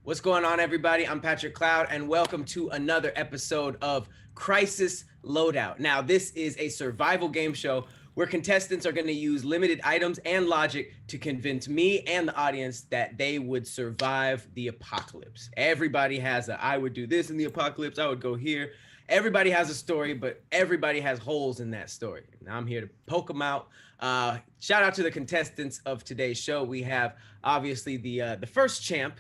What's going on, everybody? I'm Patrick Cloud, and welcome to another episode of Crisis Loadout. Now, this is a survival game show where contestants are going to use limited items and logic to convince me and the audience that they would survive the apocalypse. Everybody has I would do this in the apocalypse, I would go here. Everybody has a story, but everybody has holes in that story. Now I'm here to poke them out. Shout out to the contestants of today's show. We have obviously the first champ,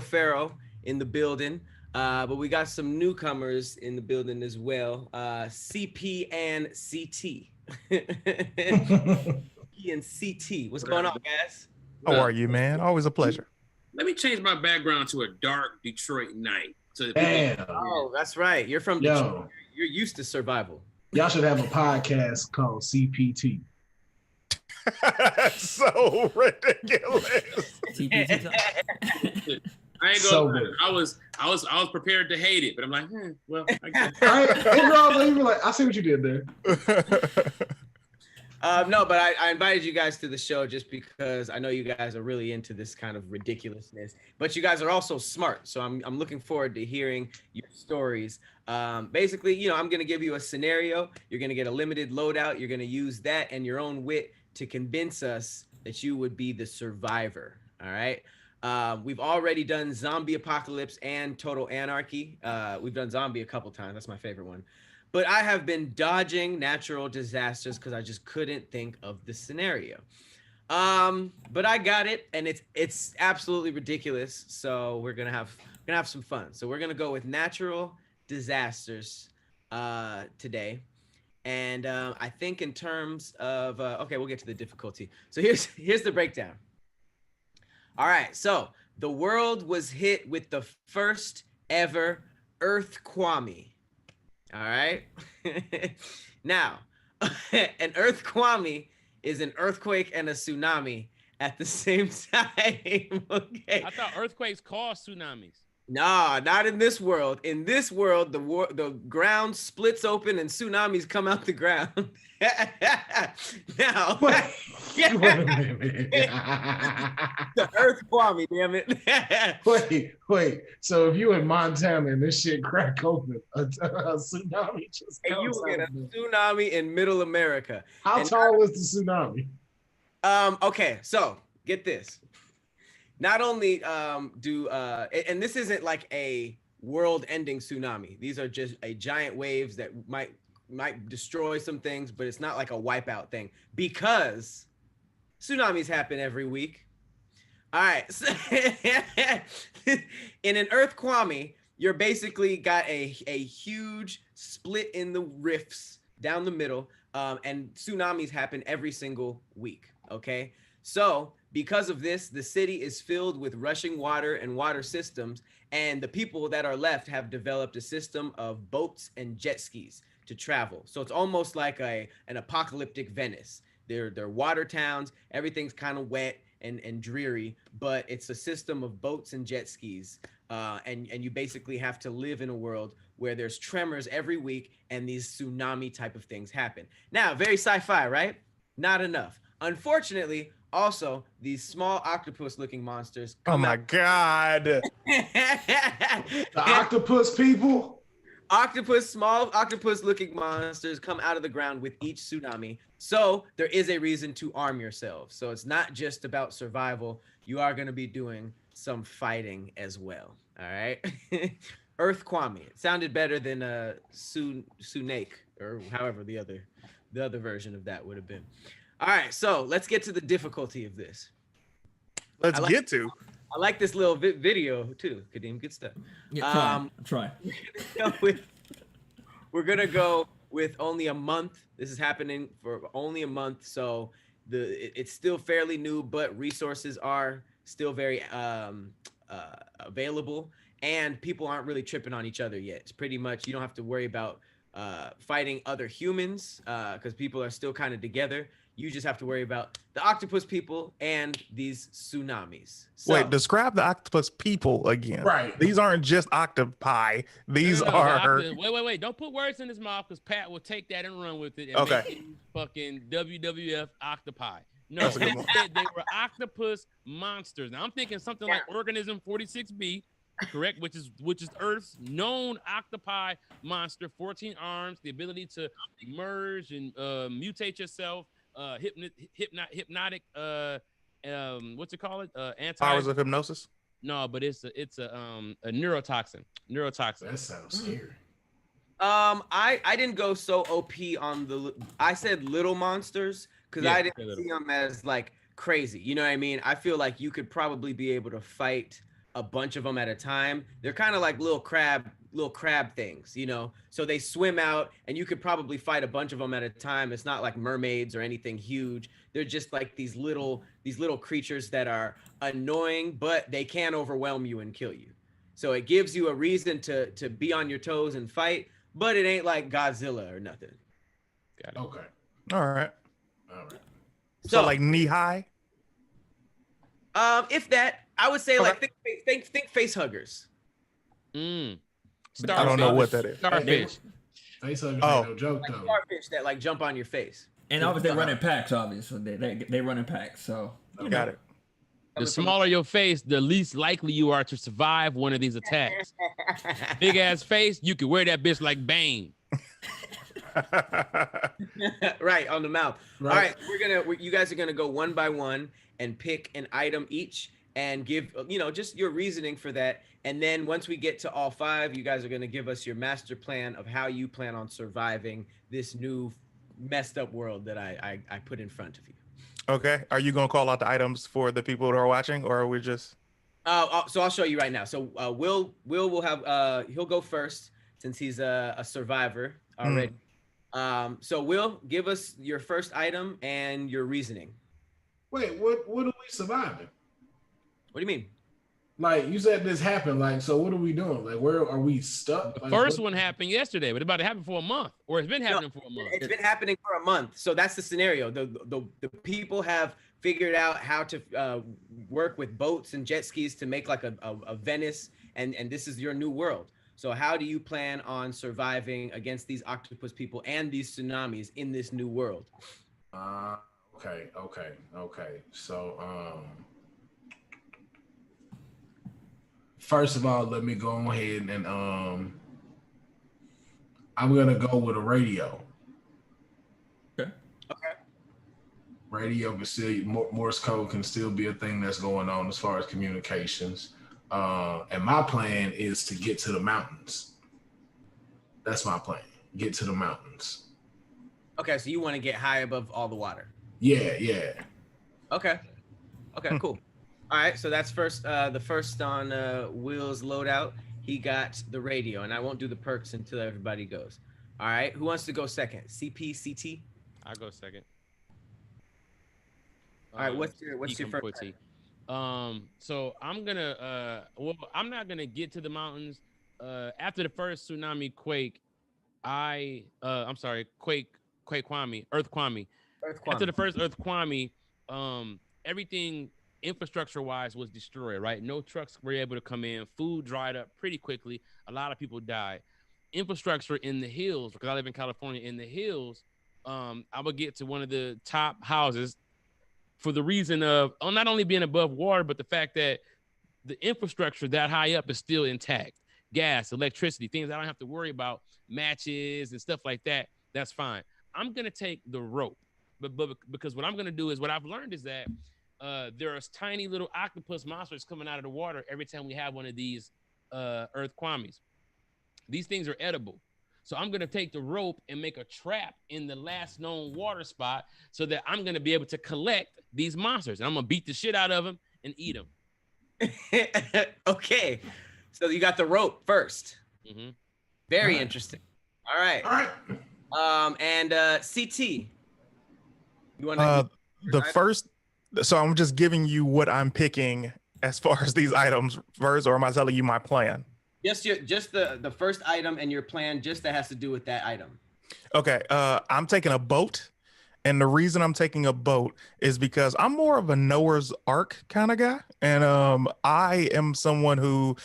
Pharaoh, in the building. But we got some newcomers in the building as well. CP and CT. CP and CT. What's going on, guys? How are you, man? Always a pleasure. Let me change my background to a dark Detroit night. So Damn. Oh, that's right. You're from Detroit. You're used to survival. Y'all should have a podcast called CPT. So ridiculous. I ain't So gonna. good. I was prepared to hate it, but I'm like, well, I guess. I see what you did there. No, but I invited you guys to the show just because I know you guys are really into this kind of ridiculousness, but you guys are also smart. So I'm looking forward to hearing your stories. Basically, I'm going to give you a scenario. You're going to get a limited loadout. You're going to use that and your own wit to convince us that you would be the survivor. All right. We've already done zombie apocalypse and total anarchy. We've done zombie a couple times. That's my favorite one. But I have been dodging natural disasters because I just couldn't think of the scenario. But I got it, and it's absolutely ridiculous. So we're gonna have some fun. So we're gonna go with natural disasters today. And I think in terms of okay, we'll get to the difficulty. So here's the breakdown. All right, so the world was hit with the first ever Earthqami. All right. Now, an Earthqami is an earthquake and a tsunami at the same time. Okay. I thought earthquakes caused tsunamis. No, not in this world. In this world, the ground splits open and tsunamis come out the ground. Now, Wait a minute. the Earthqami, damn it. Wait. So if you in Montana and this shit crack open, a tsunami just And you comes get a out of it. tsunami in Middle America. How And tall was the tsunami? Okay, so get this. Not only and this isn't like a world-ending tsunami. These are just giant waves that might destroy some things, but it's not like a wipeout thing because tsunamis happen every week. All right, so in an Earthqami, you're basically got a huge split in the rifts down the middle, and tsunamis happen every single week. Okay, so because of this, the city is filled with rushing water and water systems, and the people that are left have developed a system of boats and jet skis to travel. So it's almost like an apocalyptic Venice. They're water towns, everything's kind of wet and dreary, but it's a system of boats and jet skis. And you basically have to live in a world where there's tremors every week and these tsunami type of things happen. Now, very sci-fi, right? Not enough. Unfortunately, also, these small octopus-looking monsters come out. God. The octopus people? Small octopus-looking monsters come out of the ground with each tsunami. So there is a reason to arm yourselves. So it's not just about survival. You are going to be doing some fighting as well. All right. Earthqami. It sounded better than Sunake, or however the other version of that would have been. All right, so let's get to the difficulty of this. I like this little video too, Kadeem. Good stuff. Yeah, try. We're gonna go with only a month. This is happening for only a month, so it's still fairly new, but resources are still very available, and people aren't really tripping on each other yet. It's pretty much you don't have to worry about fighting other humans because people are still kind of together. You just have to worry about the octopus people and these tsunamis. So, Wait, describe the octopus people again. Right. These aren't just octopi. These are. Wait. Don't put words in his mouth because Pat will take that and run with it and Okay. make it fucking WWF octopi. No, That's a they good one. said they were octopus monsters. Now I'm thinking something like Organism 46B correct? Which is Earth's known octopi monster, 14 arms, the ability to merge and mutate yourself, hypnotic what's it called? Powers of hypnosis. No, but it's a neurotoxin. That sounds scary. I didn't go so OP on I said little monsters because I didn't see them as like crazy. You know what I mean? I feel like you could probably be able to fight a bunch of them at a time. They're kind of like little crab things, you know? So they swim out and you could probably fight a bunch of them at a time. It's not like mermaids or anything huge. They're just like these little creatures that are annoying, but they can overwhelm you and kill you. So it gives you a reason to be on your toes and fight, but it ain't like Godzilla or nothing. Got it. Okay. All right. So like knee high. If that, I would say like think face huggers. Mm. I don't know what that is. Starfish. Face huggers ain't no joke Like though. starfish that like jump on your face. And obviously they run in packs, obviously. They run in packs, so Got it. The smaller your face, the least likely you are to survive one of these attacks. Big ass face, you could wear that bitch like Bane. Right on the mouth. Right. All right, you guys are gonna go one by one and pick an item each and give just your reasoning for that. And then once we get to all five, you guys are gonna give us your master plan of how you plan on surviving this new messed up world that I put in front of you. Okay. Are you gonna call out the items for the people that are watching, or are we just? So I'll show you right now. So Will will have he'll go first since he's a survivor already. So Will, give us your first item and your reasoning. Wait, what are we surviving? What do you mean? Like you said this happened, like so what are we doing? Like where are we stuck? The Like, first one happened yesterday, but it's about to happen for a month, or it's been happening for a month. It's been happening for a month. So that's the scenario. The people have figured out how to work with boats and jet skis to make like a Venice, and this is your new world. So how do you plan on surviving against these octopus people and these tsunamis in this new world? Okay. So first of all, let me go ahead and I'm gonna go with a radio. okay. Radio can still Morse code can still be a thing that's going on as far as communications. And my plan is to get to the mountains. That's my plan. Get to the mountains. Okay, so you want to get high above all the water. Yeah. Okay, cool. All right, so that's the first on Will's loadout. He got the radio, and I won't do the perks until everybody goes. All right, who wants to go second? CP, CT? I'll go second. All right, what's your first item? So I'm gonna I'm not gonna get to the mountains. After the first tsunami quake, Earthqami. After the first Earthqami, everything infrastructure wise was destroyed, right? No trucks were able to come in, food dried up pretty quickly, a lot of people died. Infrastructure in the hills, because I live in California, in the hills, I would get to one of the top houses for the reason of not only being above water, but the fact that the infrastructure that high up is still intact. Gas, electricity, things I don't have to worry about, matches and stuff like that. That's fine. I'm going to take the rope, but because what I'm going to do is what I've learned is that there are tiny little octopus monsters coming out of the water every time we have one of these Earthqamis. These things are edible. So I'm going to take the rope and make a trap in the last known water spot so that I'm going to be able to collect these monsters. And I'm going to beat the shit out of them and eat them. Okay. So you got the rope first. Mm-hmm. Very interesting. All right. And CT. You want the first, so I'm just giving you what I'm picking as far as these items first, or am I telling you my plan? just the first item and your plan just that has to do with that item. Okay. I'm taking a boat. And the reason I'm taking a boat is because I'm more of a Noah's Ark kind of guy. And I am someone who,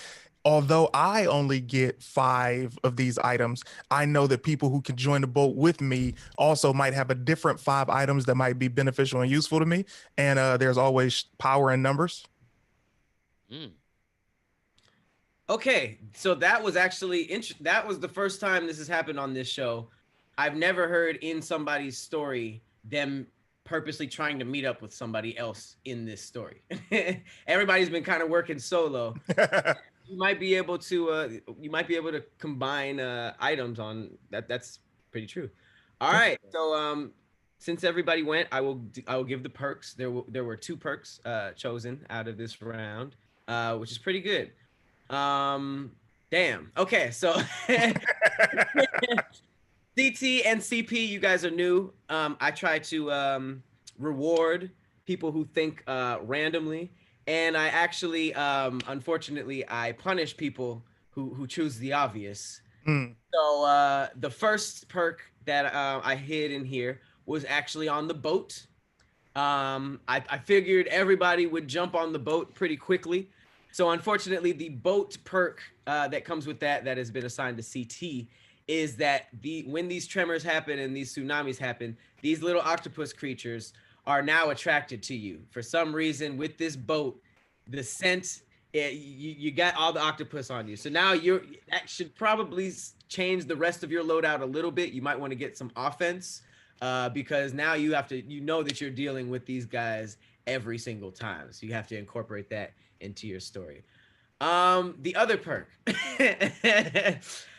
although I only get 5 of these items, I know that people who can join the boat with me also might have a different 5 items that might be beneficial and useful to me. And there's always power in numbers. Okay, so that was actually that was the first time this has happened on this show. I've never heard in somebody's story them purposely trying to meet up with somebody else in this story. Everybody's been kind of working solo. You might be able to combine items on that. That's pretty true. All right, so since everybody went, I will give the perks. There were 2 perks chosen out of this round, which is pretty good. Damn. Okay, so CT and CP, you guys are new. I try to reward people who think randomly, and I actually, unfortunately, I punish people who choose the obvious. Mm. So the first perk that I hid in here was actually on the boat. I figured everybody would jump on the boat pretty quickly. So unfortunately, the boat perk that comes with that has been assigned to CT is that when these tremors happen and these tsunamis happen, these little octopus creatures are now attracted to you. For some reason, with this boat, the scent, you got all the octopus on you. So now that should probably change the rest of your loadout a little bit. You might want to get some offense because now you know that you're dealing with these guys every single time. So you have to incorporate that into your story. The other perk.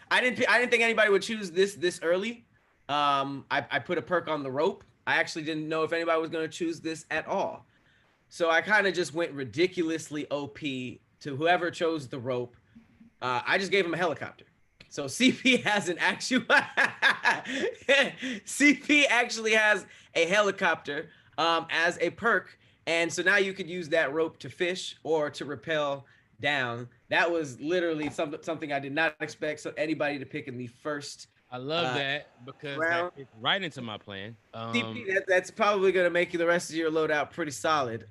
I didn't think anybody would choose this early. I put a perk on the rope. I actually didn't know if anybody was going to choose this at all. So I kind of just went ridiculously OP to whoever chose the rope. I just gave him a helicopter. So CP has an actual CP actually has a helicopter as a perk. And so now you could use that rope to fish or to rappel down. That was literally something I did not expect anybody to pick in the first. I love that because that fits right into my plan. CP, that's probably gonna make you the rest of your loadout pretty solid.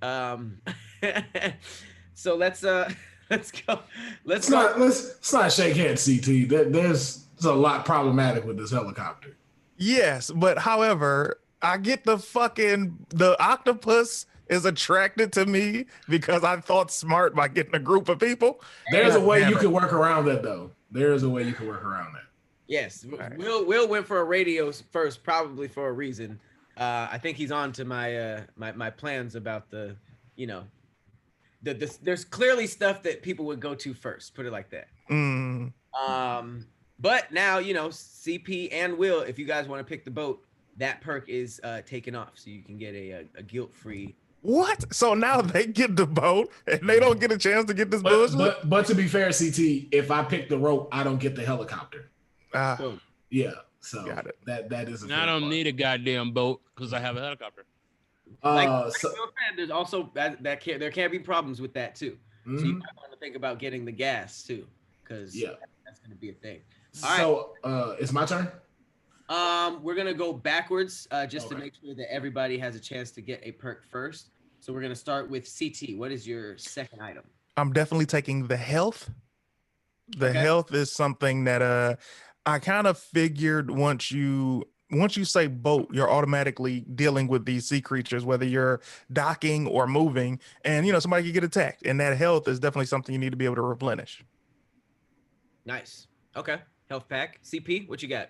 So let's go. Let's not shake hands, CT. There's a lot problematic with this helicopter. Yes, but however, I get the octopus is attracted to me because I thought smart by getting a group of people. There's a way you can work around that, though. There is a way you can work around that. Yes, right. Will went for a radio first, probably for a reason. I think he's on to my plans about there's clearly stuff that people would go to first. Put it like that. Mm. But now CP and Will, if you guys want to pick the boat, that perk is taken off, so you can get a guilt-free. What? So now they get the boat and they don't get a chance to get this bullshit? But to be fair, CT, if I pick the rope, I don't get the helicopter. Yeah. So got it. That is. I don't need a goddamn boat because I have a helicopter. There's also there can't be problems with that too. Mm-hmm. So you might want to think about getting the gas too, because that's going to be a thing. All right. It's my turn. We're gonna go backwards just to make sure that everybody has a chance to get a perk first. So we're gonna start with CT. What is your second item? I'm definitely taking the health. The health is something that I kind of figured once you say boat, you're automatically dealing with these sea creatures, whether you're docking or moving, and somebody could get attacked. And that health is definitely something you need to be able to replenish. Nice. Okay. Health pack. CP, what you got?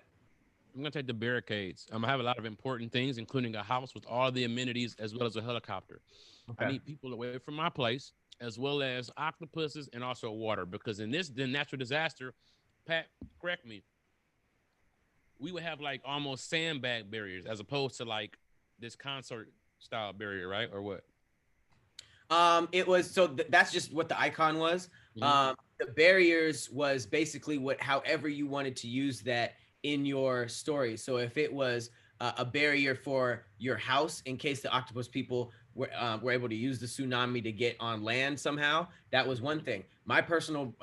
I'm gonna take the barricades. I have a lot of important things, including a house with all the amenities as well as a helicopter. Okay. I need people away from my place, as well as octopuses and also water, because in the natural disaster, Pat, correct me, we would have like almost sandbag barriers as opposed to like this concert style barrier, right? Or what? It was that's just what the icon was. Mm-hmm. The barriers was basically however you wanted to use that in your story. So if it was a barrier for your house in case the octopus people were able to use the tsunami to get on land somehow, that was one thing. My personal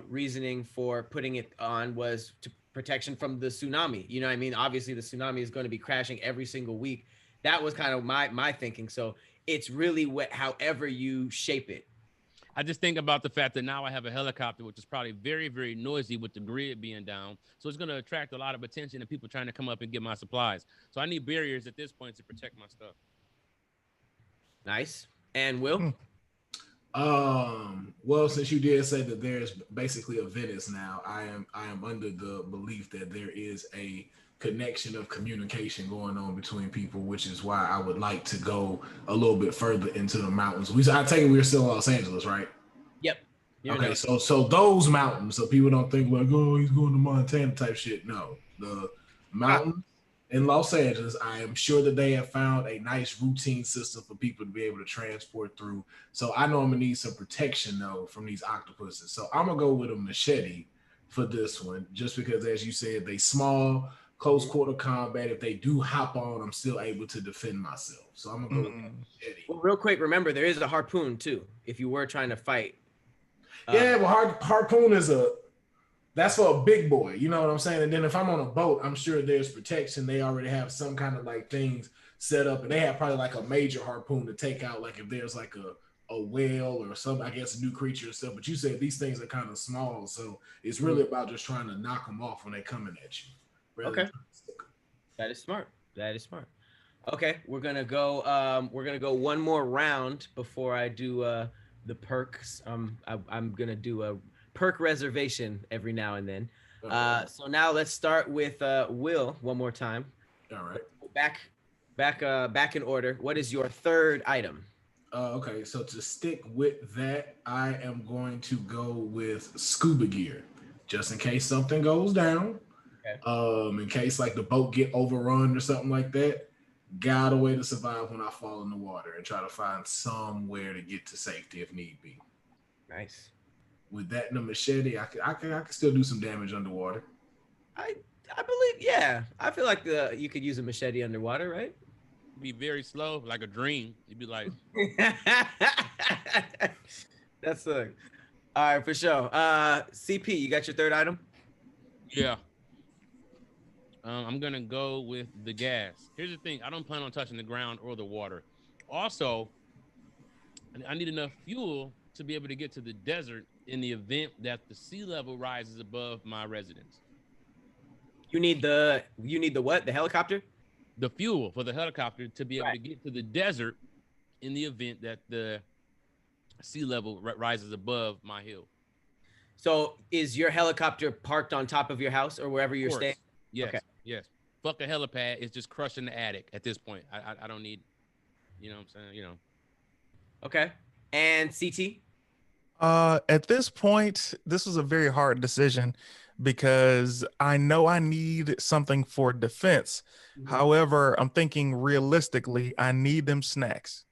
reasoning for putting it on was to protection from the tsunami. You know what I mean? Obviously the tsunami is going to be crashing every single week. That was kind of my thinking. So it's really however you shape it. I just think about the fact that now I have a helicopter, which is probably very, very noisy with the grid being down. So it's going to attract a lot of attention and people trying to come up and get my supplies. So I need barriers at this point to protect my stuff. Nice. And Will? Well, since you did say that there's basically a Venice now, I am under the belief that there is a connection of communication going on between people, which is why I would like to go a little bit further into the mountains. I take it we're still in Los Angeles, right? Yep. Okay, so those mountains, so people don't think like, oh, he's going to Montana type shit. No, the mountains in Los Angeles, I am sure that they have found a nice routine system for people to be able to transport through. So I know I'm gonna need some protection though from these octopuses. So I'm gonna go with a machete for this one, just because, as you said, they small, close quarter combat. If they do hop on, I'm still able to defend myself. So I'm gonna go with that machete. Well, real quick, remember there is a harpoon too. If you were trying to fight. Yeah, but harpoon is that's for a big boy, you know what I'm saying? And then if I'm on a boat, I'm sure there's protection. They already have some kind of like things set up, and they have probably like a major harpoon to take out, like if there's like a whale or some, I guess, a new creature or stuff. But you said these things are kind of small, so it's really about just trying to knock them off when they're coming at you. Okay, that is smart. Okay, we're gonna go one more round before I do the perks. I'm gonna do a perk reservation every now and then. So now let's start with Will one more time. All right. Back in order. What is your third item? Okay, so to stick with that, I am going to go with scuba gear, just in case something goes down. Okay. In case like the boat get overrun or something like that. Got a way to survive when I fall in the water and try to find somewhere to get to safety if need be. Nice. With that and a machete, I can still do some damage underwater. I believe, yeah. I feel like you could use a machete underwater, right? Be very slow, like a dream. You'd be like, that's all right for sure. CP, you got your third item? Yeah. I'm gonna go with the gas. Here's the thing: I don't plan on touching the ground or the water. Also, I need enough fuel to be able to get to the desert in the event that the sea level rises above my residence. You need the what? The helicopter? The fuel for the helicopter to be able to get to the desert in the event that the sea level rises above my hill. So is your helicopter parked on top of your house or wherever you're staying? Yes. Okay. Yes. Fuck a helipad. It's just crushing the attic at this point. I don't need, you know what I'm saying? You know. Okay. And CT? At this point, this was a very hard decision because I know I need something for defense. Mm-hmm. However, I'm thinking realistically, I need them snacks.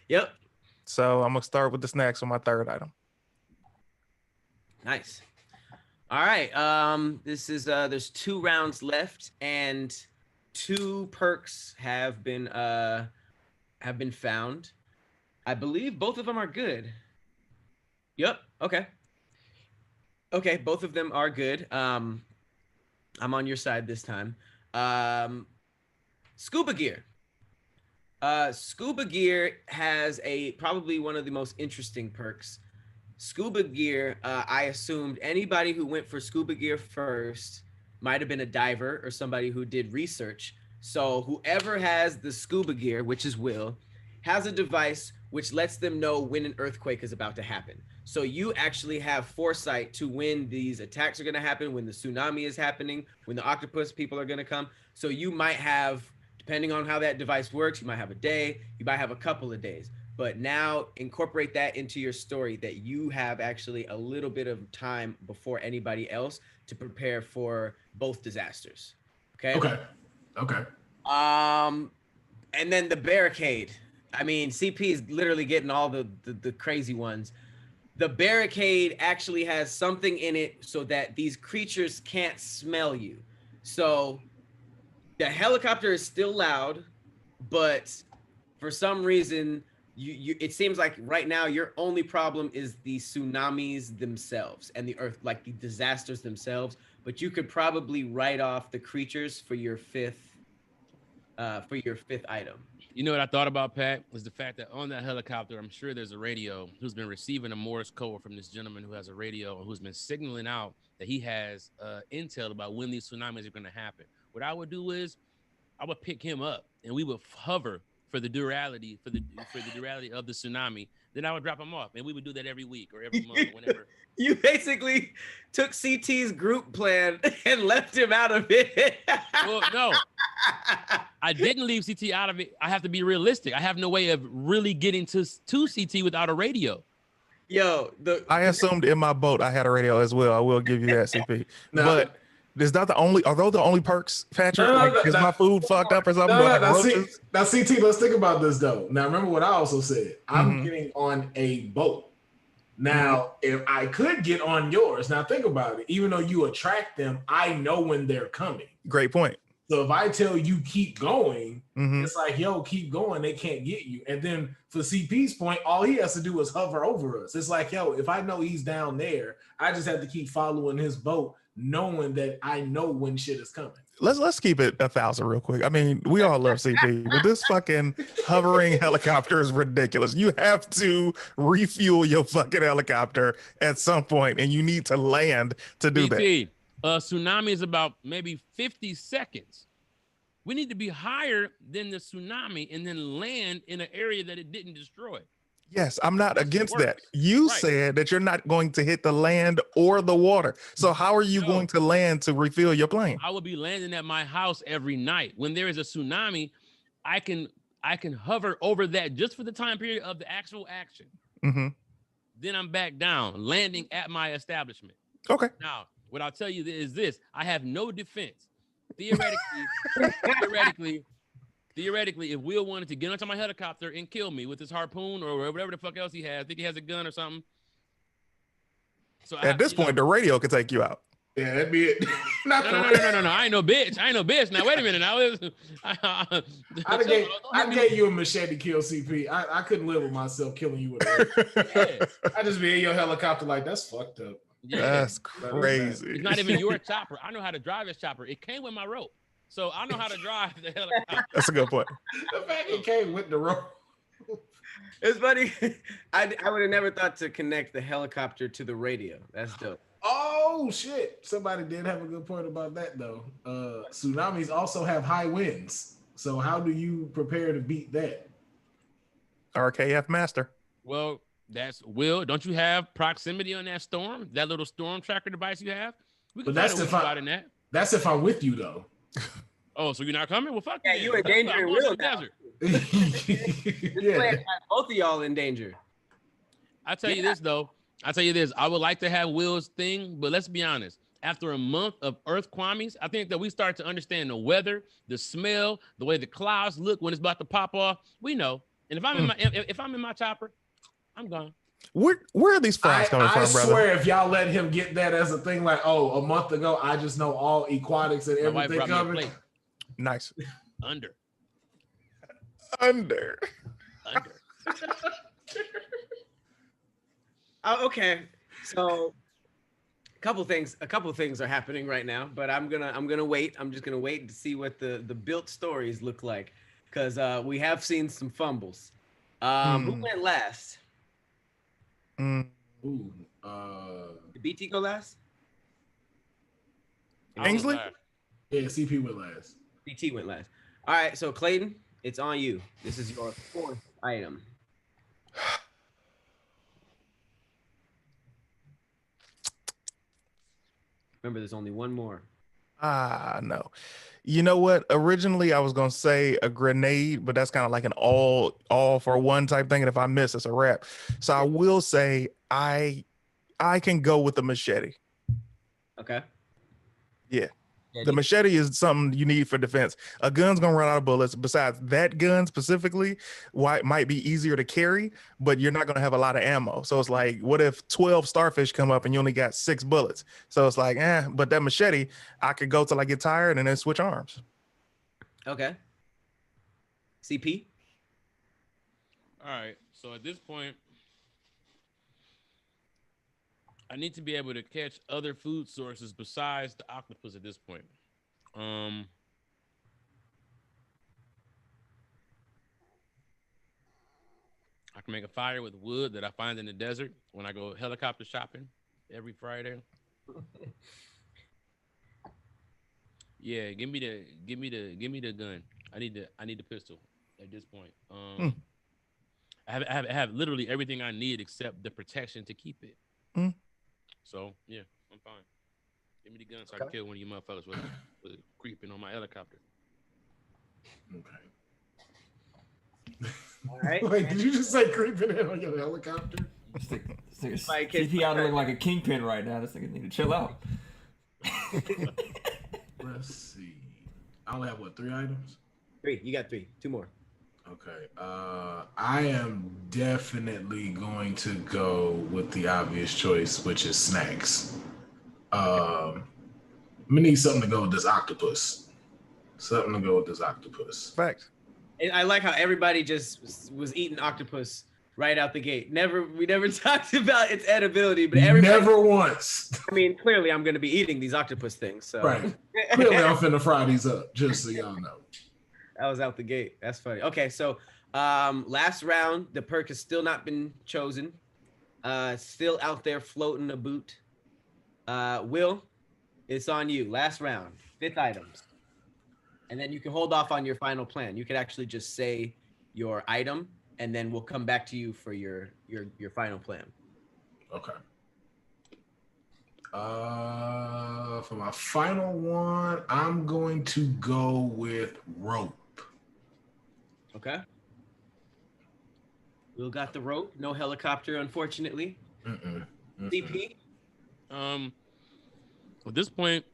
Yep. So I'm gonna start with the snacks on my third item. Nice. All right. This is there's 2 rounds left, and 2 perks have been found. I believe both of them are good. Yep. Okay. Okay, both of them are good. I'm on your side this time. Scuba gear. Scuba gear has probably one of the most interesting perks. Scuba gear, I assumed anybody who went for scuba gear first might have been a diver or somebody who did research. So whoever has the scuba gear, which is Will, has a device which lets them know when an earthquake is about to happen. So you actually have foresight to when these attacks are going to happen, when the tsunami is happening, when the octopus people are going to come. So you might have, depending on how that device works, you might have a day, you might have a couple of days. But now incorporate that into your story that you have actually a little bit of time before anybody else to prepare for both disasters. Okay. And then the barricade. I mean, CP is literally getting all the crazy ones. The barricade actually has something in it so that these creatures can't smell you. So the helicopter is still loud, but for some reason, it seems like right now your only problem is the tsunamis themselves and the earth, like the disasters themselves. But you could probably write off the creatures for your fifth item. You know what I thought about, Pat, was the fact that on that helicopter, I'm sure there's a radio who's been receiving a Morse code from this gentleman who has a radio and who's been signaling out that he has intel about when these tsunamis are going to happen. What I would do is I would pick him up and we would hover for the durality of the tsunami, then I would drop them off, and we would do that every week or every month, or whenever. You basically took CT's group plan and left him out of it. Well, no, I didn't leave CT out of it. I have to be realistic. I have no way of really getting to CT without a radio. Yo, I assumed in my boat I had a radio as well. I will give you that, CP. No. But is that the only? Are those the only perks, Patrick? No, like, is my food fucked up or something? Do I have roaches? Now, CT, let's think about this though. Now, remember what I also said. I'm Mhm. getting on a boat. Now, if I could get on yours, now think about it. Even though you attract them, I know when they're coming. Great point. So if I tell you keep going, Mhm. it's like, yo, keep going. They can't get you. And then for CP's point, all he has to do is hover over us. It's like, yo, if I know he's down there, I just have to keep following his boat, knowing that I know when shit is coming. Let's keep it 1,000 real quick. I mean, we all love CP, but this fucking hovering helicopter is ridiculous. You have to refuel your fucking helicopter at some point, and you need to land to do that. BT, tsunami is about maybe 50 seconds. We need to be higher than the tsunami and then land in an area that it didn't destroy. Yes, I'm not This against works. that. You Right. said that you're not going to hit the land or the water. So how are you No. going to land to refuel your plane? I will be landing at my house every night. When there is a tsunami, I can hover over that just for the time period of the actual action. Mm-hmm. Then I'm back down, landing at my establishment. Okay. Now, what I'll tell you is this: I have no defense. Theoretically, if Will wanted to get onto my helicopter and kill me with his harpoon or whatever the fuck else he has, I think he has a gun or something. So At this point, the radio could take you out. Yeah, that'd be it. no. I ain't no bitch. Now, wait a minute. Now, I gave you a machete kill, CP. I couldn't live with myself killing you with it. I just be in your helicopter like, that's fucked up. Yeah. That's crazy. It's not even your chopper. I know how to drive this chopper. It came with my rope. So I know how to drive the helicopter. That's a good point. The fact it came with the rope. It's funny. I would have never thought to connect the helicopter to the radio. That's dope. Oh shit! Somebody did have a good point about that though. Tsunamis also have high winds. So how do you prepare to beat that? RKF master. Well, that's Will. Don't you have proximity on that storm? That little storm tracker device you have? We can But that's find a if way I- out in that. That's if I'm with you though. Oh, so you're not coming? Well, fuck Yeah, you. you in danger I'm in going to Will the now. desert. This plan has both of y'all in danger. I tell you this though. I would like to have Will's thing, but let's be honest. After a month of Earthqamis, I think that we start to understand the weather, the smell, the way the clouds look when it's about to pop off. We know. And if I'm in my chopper, I'm gone. Where are these fries coming I from, brother? swear, if y'all let him get that as a thing, like, oh, a month ago, I just know all aquatics and My wife everything brought me a coming. plate. Nice. Under. Oh, okay. So a couple things are happening right now, but I'm gonna wait. I'm just gonna wait to see what the built stories look like, because we have seen some fumbles. Who went last? Mm. Ooh, Did BT go last? Ainsley? yeah, CP went last. BT went last. All right, so Clayton, it's on you. This is your fourth item. Remember, there's only one more. No. You know what? Originally, I was gonna say a grenade, but that's kind of like an all for one type thing. And if I miss, it's a wrap. So I will say I can go with the machete. Okay. Yeah. Yeah, The machete is something you need for defense. A gun's gonna run out of bullets. Besides, that gun specifically, why it might be easier to carry, but you're not gonna have a lot of ammo. So it's like, what if 12 starfish come up and you only got 6 bullets? So it's like, but that machete, I could go till I get tired and then switch arms. Okay. CP. All right. So at this point, I need to be able to catch other food sources besides the octopus at this point. I can make a fire with wood that I find in the desert when I go helicopter shopping every Friday. Yeah, give me the gun. I need the pistol. at this point. I have literally everything I need except the protection to keep it. So yeah, I'm fine. Give me the gun so I can kill one of you motherfuckers with creeping on my helicopter. Okay. All right. Wait, did you just say creeping in on your helicopter? CP out looking like a kingpin right now. This nigga need to chill out. Let's see. I only have 3 items? 3. You got 3. 2 more. Okay. I am definitely going to go with the obvious choice, which is snacks. I'm gonna need something to go with this octopus. Fact. And I like how everybody just was eating octopus right out the gate. We never talked about its edibility, but everybody. Never once. I mean, clearly I'm going to be eating these octopus things. So. Right. Clearly I'm finna fry these up, just so y'all know. That was out the gate. That's funny. Okay, so last round, the perk has still not been chosen. Still out there floating a boot. Will, it's on you. Last round, 5th items. And then you can hold off on your final plan. You could actually just say your item, and then we'll come back to you for your final plan. Okay. For my final one, I'm going to go with rope. Okay. Will got the rope. No helicopter, unfortunately. CP. At this point,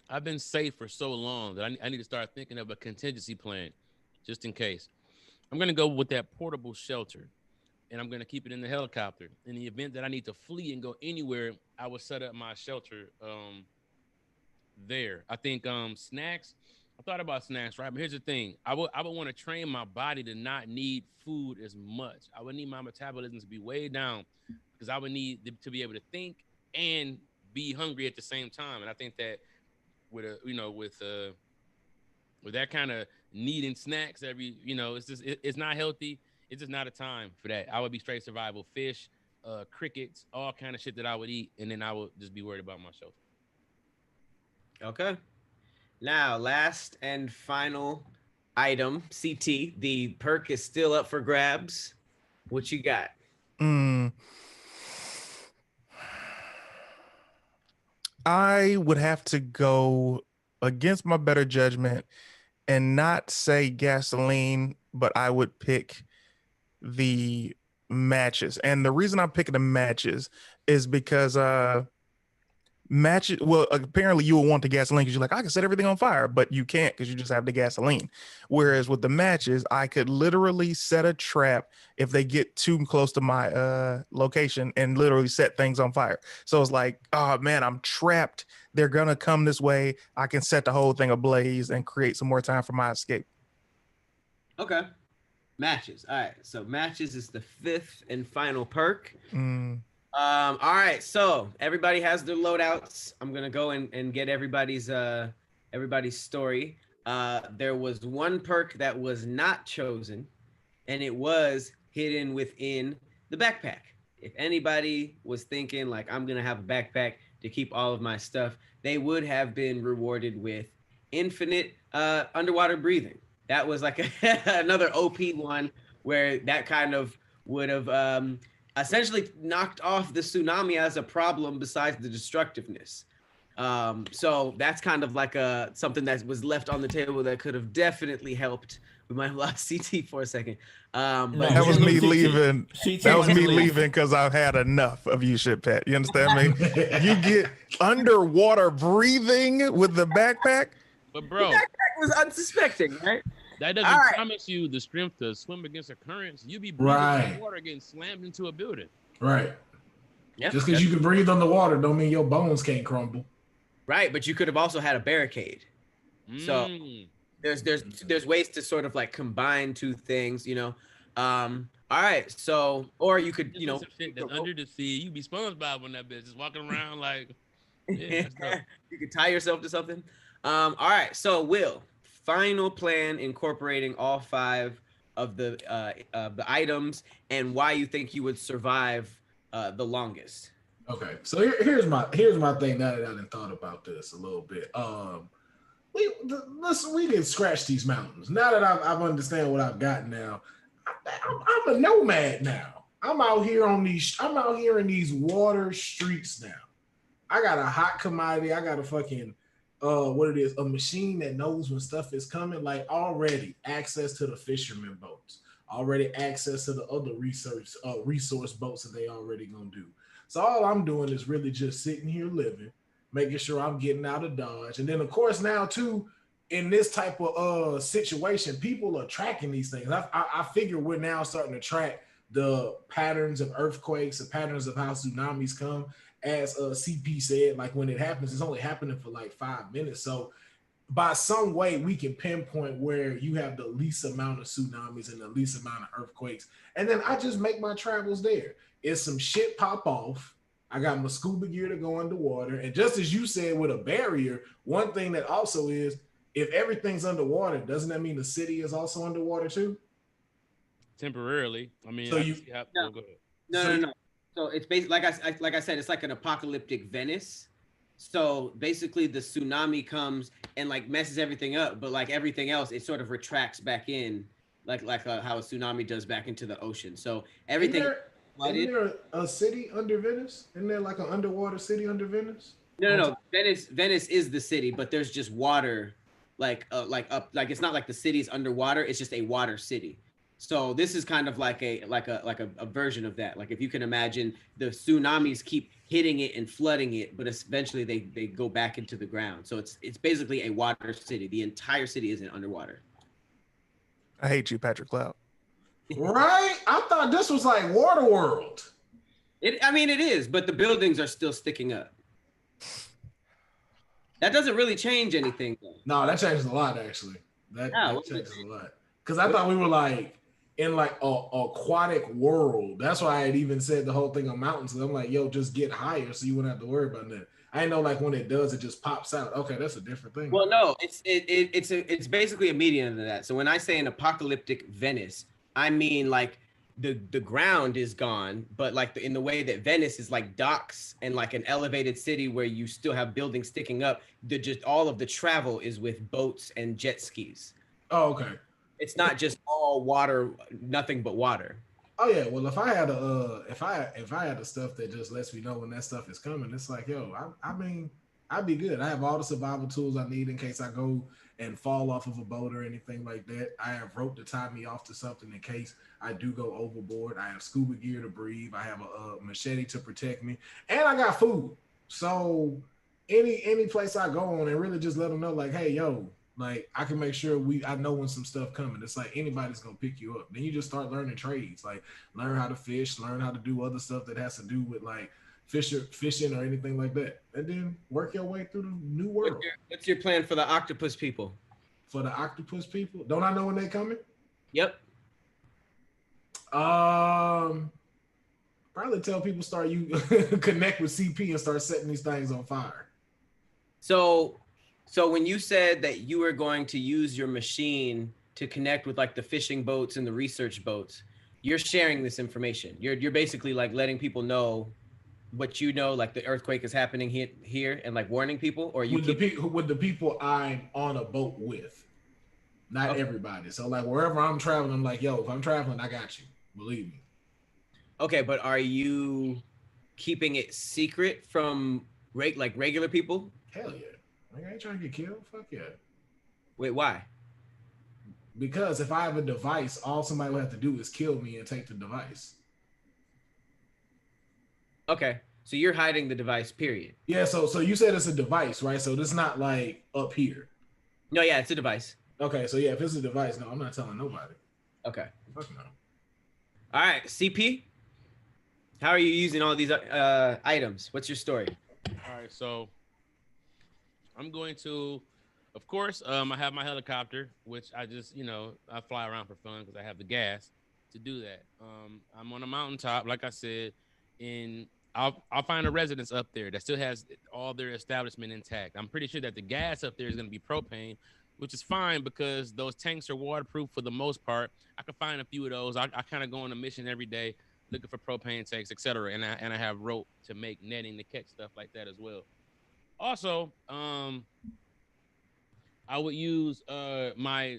I've been safe for so long that I need to start thinking of a contingency plan, just in case. I'm gonna go with that portable shelter, and I'm gonna keep it in the helicopter. In the event that I need to flee and go anywhere, I will set up my shelter there. I think snacks. I thought about snacks, right? But here's the thing: I would want to train my body to not need food as much. I would need my metabolism to be way down because I would need to be able to think and be hungry at the same time. And I think that with that kind of needing snacks it's not healthy. It's just not a time for that. I would be straight survival, fish, crickets, all kind of shit that I would eat, and then I would just be worried about my shelter. Okay. Now, last and final item, CT. The perk is still up for grabs. What you got? I would have to go against my better judgment and not say gasoline, but I would pick the matches. And the reason I'm picking the matches is because matches, well, apparently you will want the gasoline because you're like, I can set everything on fire, but you can't because you just have the gasoline. Whereas with the matches, I could literally set a trap if they get too close to my location and literally set things on fire. So it's like, oh man, I'm trapped. They're gonna come this way. I can set the whole thing ablaze and create some more time for my escape. Okay. Matches. All right. So matches is the 5th and final perk. All right, so everybody has their loadouts. I'm gonna go and get everybody's story. There was one perk that was not chosen, and it was hidden within the backpack. If anybody was thinking like I'm gonna have a backpack to keep all of my stuff, they would have been rewarded with infinite underwater breathing. That was like another OP one where that kind of would have essentially knocked off the tsunami as a problem besides the destructiveness. So that's kind of like something that was left on the table that could have definitely helped. We might have lost CT for a second. But that was me leaving. That was me leaving because I've had enough of you shit, Pat. You understand me? You get underwater breathing with the backpack. But bro, the backpack was unsuspecting, right? That doesn't promise you the strength to swim against the currents. You be breathing underwater getting slammed into a building. Right. Yep. Just because you can breathe underwater don't mean your bones can't crumble. Right, but you could have also had a barricade. So there's ways to sort of like combine two things, you know. All right, so or you could, some shit that's under the sea. You be SpongeBob on that bitch, just walking around like you could tie yourself to something. All right, so Will, final plan incorporating all 5 of the items and why you think you would survive the longest. Okay, so here's my thing now that I done thought about this a little bit. Listen, we can scratch these mountains. Now that I've understand what I've got now, I'm a nomad now. I'm out here in these water streets now. I got a hot commodity. I got a fucking what it is, a machine that knows when stuff is coming. Like already access to the fisherman boats, already access to the other resource boats that they already gonna do. So all I'm doing is really just sitting here living, making sure I'm getting out of Dodge. And then of course now too, in this type of situation, people are tracking these things. I figure we're now starting to track the patterns of earthquakes, the patterns of how tsunamis come. As CP said, like when it happens, it's only happening for like 5 minutes. So by some way, we can pinpoint where you have the least amount of tsunamis and the least amount of earthquakes. And then I just make my travels there. If some shit pop off, I got my scuba gear to go underwater. And just as you said with a barrier, one thing that also is, if everything's underwater, doesn't that mean the city is also underwater too? Temporarily. I mean, so I you see how, no, go ahead. No. So it's basically like I said, it's like an apocalyptic Venice. So basically, the tsunami comes and like messes everything up, but like everything else, it sort of retracts back in, like how a tsunami does back into the ocean. So everything. Isn't there a city under Venice? Isn't there like an underwater city under Venice? No. Venice is the city, but there's just water, like up, like it's not like the city's underwater. It's just a water city. So this is kind of like a version of that. Like if you can imagine, the tsunamis keep hitting it and flooding it, but eventually they go back into the ground. So it's basically a water city. The entire city isn't underwater. I hate you, Patrick Cloud. Right? I thought this was like Waterworld. I mean, it is, but the buildings are still sticking up. That doesn't really change anything, though. No, that changes a lot, actually. That changes a lot. Because I thought we were like in like a aquatic world. That's why I had even said the whole thing on mountains. I'm like, yo, just get higher so you wouldn't have to worry about that. I know, like when it does, it just pops out. Okay, that's a different thing. Well, no, it's basically a medium of that. So when I say an apocalyptic Venice, I mean like the ground is gone, but like in the way that Venice is like docks and like an elevated city where you still have buildings sticking up. Just all of the travel is with boats and jet skis. Oh, okay. It's not just all water, nothing but water. Oh yeah, well if I had if I had the stuff that just lets me know when that stuff is coming, it's like, yo, I mean, I'd be good. I have all the survival tools I need in case I go and fall off of a boat or anything like that. I have rope to tie me off to something in case I do go overboard. I have scuba gear to breathe. I have a machete to protect me, and I got food. So any place I go on, and really just let them know, like, hey, yo, like I can make sure I know when some stuff coming. It's like anybody's gonna pick you up. Then you just start learning trades, like learn how to fish, learn how to do other stuff that has to do with like fishing or anything like that, and then work your way through the new world. What's your plan for the octopus people? For the octopus people, don't I know when they coming? Yep. Probably tell people connect with CP and start setting these things on fire. So when you said that you were going to use your machine to connect with like the fishing boats and the research boats, you're sharing this information. You're basically like letting people know what you know, like the earthquake is happening here and like warning people, or with the people I'm on a boat with, not everybody. So like wherever I'm traveling, I'm like, yo, if I'm traveling, I got you. Believe me. Okay, but are you keeping it secret from regular people? Hell yeah. Like, I ain't trying to get killed. Fuck yeah. Wait, why? Because if I have a device, all somebody will have to do is kill me and take the device. Okay, so you're hiding the device, period. Yeah, so you said it's a device, right? So this not like up here. No, yeah, it's a device. Okay, so yeah, if it's a device, no, I'm not telling nobody. Okay. Fuck no. All right, CP, how are you using all these items? What's your story? All right, so I'm going to, of course, I have my helicopter, which I just, I fly around for fun because I have the gas to do that. I'm on a mountaintop, like I said, and I'll find a residence up there that still has all their establishment intact. I'm pretty sure that the gas up there is going to be propane, which is fine because those tanks are waterproof for the most part. I can find a few of those. I kind of go on a mission every day looking for propane tanks, etc. And I have rope to make netting to catch stuff like that as well. Also, I would use my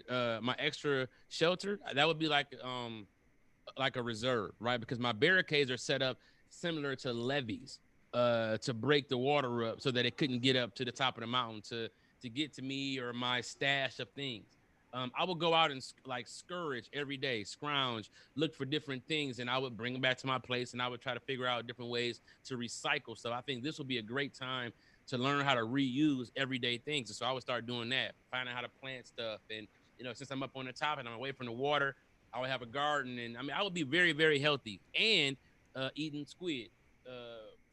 extra shelter. That would be like a reserve, right? Because my barricades are set up similar to levees to break the water up so that it couldn't get up to the top of the mountain to get to me or my stash of things. I would go out and like scrounge every day, look for different things, and I would bring them back to my place, and I would try to figure out different ways to recycle stuff. I think this would be a great time to learn how to reuse everyday things. And so I would start doing that, finding how to plant stuff. And, since I'm up on the top and I'm away from the water, I would have a garden. And I mean, I would be very, very healthy and eating squid,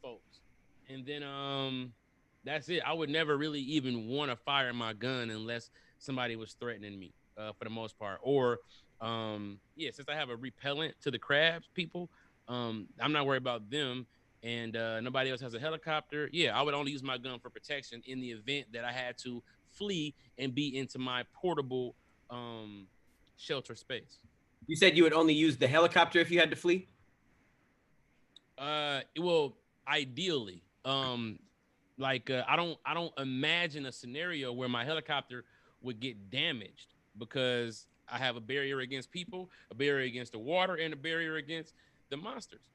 folks. And then that's it. I would never really even want to fire my gun unless somebody was threatening me for the most part. Or, since I have a repellent to the crabs people, I'm not worried about them. And nobody else has a helicopter. Yeah, I would only use my gun for protection in the event that I had to flee and be into my portable shelter space. You said you would only use the helicopter if you had to flee? Well, ideally. I don't imagine a scenario where my helicopter would get damaged because I have a barrier against people, a barrier against the water, and a barrier against the monsters.